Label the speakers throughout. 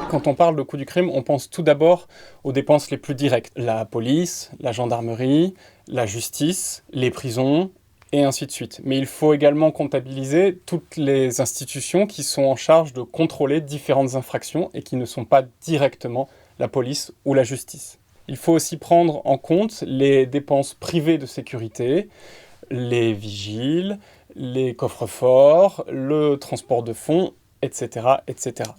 Speaker 1: Quand on parle de coût du crime, on pense tout d'abord aux dépenses les plus directes. La police, la gendarmerie, la justice, les prisons, et ainsi de suite. Mais il faut également comptabiliser toutes les institutions qui sont en charge de contrôler différentes infractions et qui ne sont pas directement la police ou la justice. Il faut aussi prendre en compte les dépenses privées de sécurité, les vigiles, les coffres-forts, le transport de fonds, etc., etc.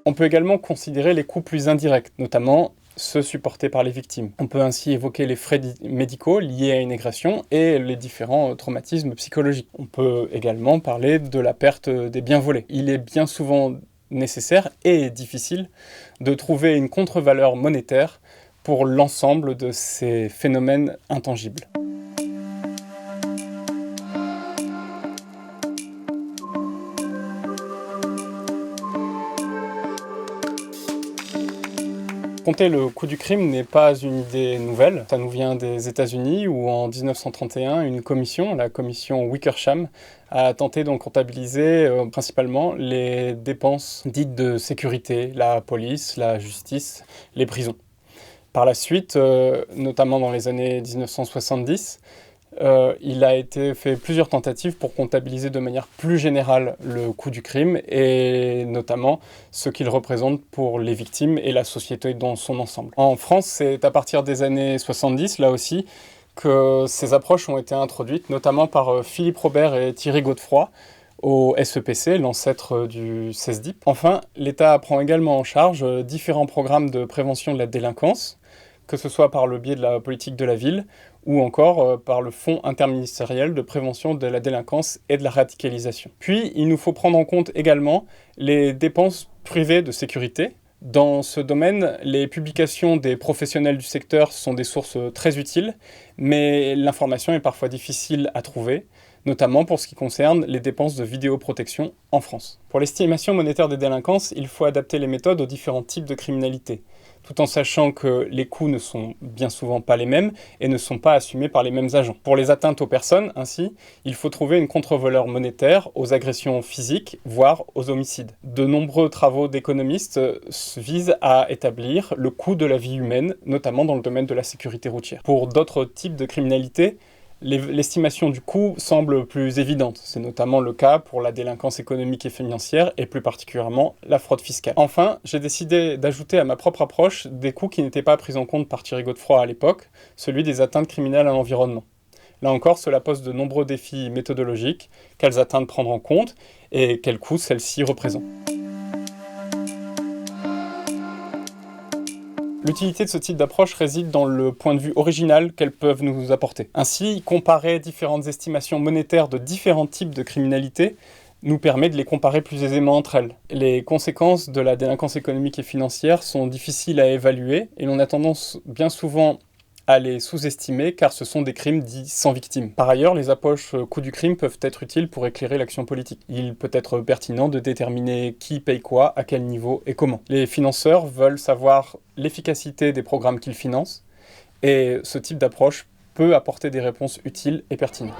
Speaker 1: On peut également considérer les coûts plus indirects, notamment ceux supportés par les victimes. On peut ainsi évoquer les frais médicaux liés à une agression et les différents traumatismes psychologiques. On peut également parler de la perte des biens volés. Il est bien souvent nécessaire et difficile de trouver une contre-valeur monétaire pour l'ensemble de ces phénomènes intangibles. Compter le coût du crime n'est pas une idée nouvelle. Ça nous vient des États-Unis où en 1931, une commission, la commission Wickersham, a tenté d'en comptabiliser principalement les dépenses dites de sécurité, la police, la justice, les prisons. Par la suite, notamment dans les années 1970, il a été fait plusieurs tentatives pour comptabiliser de manière plus générale le coût du crime et notamment ce qu'il représente pour les victimes et la société dans son ensemble. En France, c'est à partir des années 70, là aussi, que ces approches ont été introduites, notamment par Philippe Robert et Thierry Godefroy, au SEPC, l'ancêtre du CESDIP. Enfin, l'État prend également en charge différents programmes de prévention de la délinquance, que ce soit par le biais de la politique de la ville ou encore par le Fonds interministériel de prévention de la délinquance et de la radicalisation. Puis, il nous faut prendre en compte également les dépenses privées de sécurité. Dans ce domaine, les publications des professionnels du secteur sont des sources très utiles, mais l'information est parfois difficile à trouver, notamment pour ce qui concerne les dépenses de vidéoprotection en France. Pour l'estimation monétaire des délinquances, il faut adapter les méthodes aux différents types de criminalité, tout en sachant que les coûts ne sont bien souvent pas les mêmes et ne sont pas assumés par les mêmes agents. Pour les atteintes aux personnes, ainsi, il faut trouver une contre-valeur monétaire aux agressions physiques, voire aux homicides. De nombreux travaux d'économistes visent à établir le coût de la vie humaine, notamment dans le domaine de la sécurité routière. Pour d'autres types de criminalité, l'estimation du coût semble plus évidente. C'est notamment le cas pour la délinquance économique et financière et plus particulièrement la fraude fiscale. Enfin, j'ai décidé d'ajouter à ma propre approche des coûts qui n'étaient pas pris en compte par Thierry Godefroy à l'époque, celui des atteintes criminelles à l'environnement. Là encore, cela pose de nombreux défis méthodologiques, quelles atteintes prendre en compte et quels coûts celles-ci représentent. L'utilité de ce type d'approche réside dans le point de vue original qu'elles peuvent nous apporter. Ainsi, comparer différentes estimations monétaires de différents types de criminalité nous permet de les comparer plus aisément entre elles. Les conséquences de la délinquance économique et financière sont difficiles à évaluer et l'on a tendance bien souvent à les sous-estimer car ce sont des crimes dits sans victime. Par ailleurs, les approches coût du crime peuvent être utiles pour éclairer l'action politique. Il peut être pertinent de déterminer qui paye quoi, à quel niveau et comment. Les financeurs veulent savoir l'efficacité des programmes qu'ils financent et ce type d'approche peut apporter des réponses utiles et pertinentes.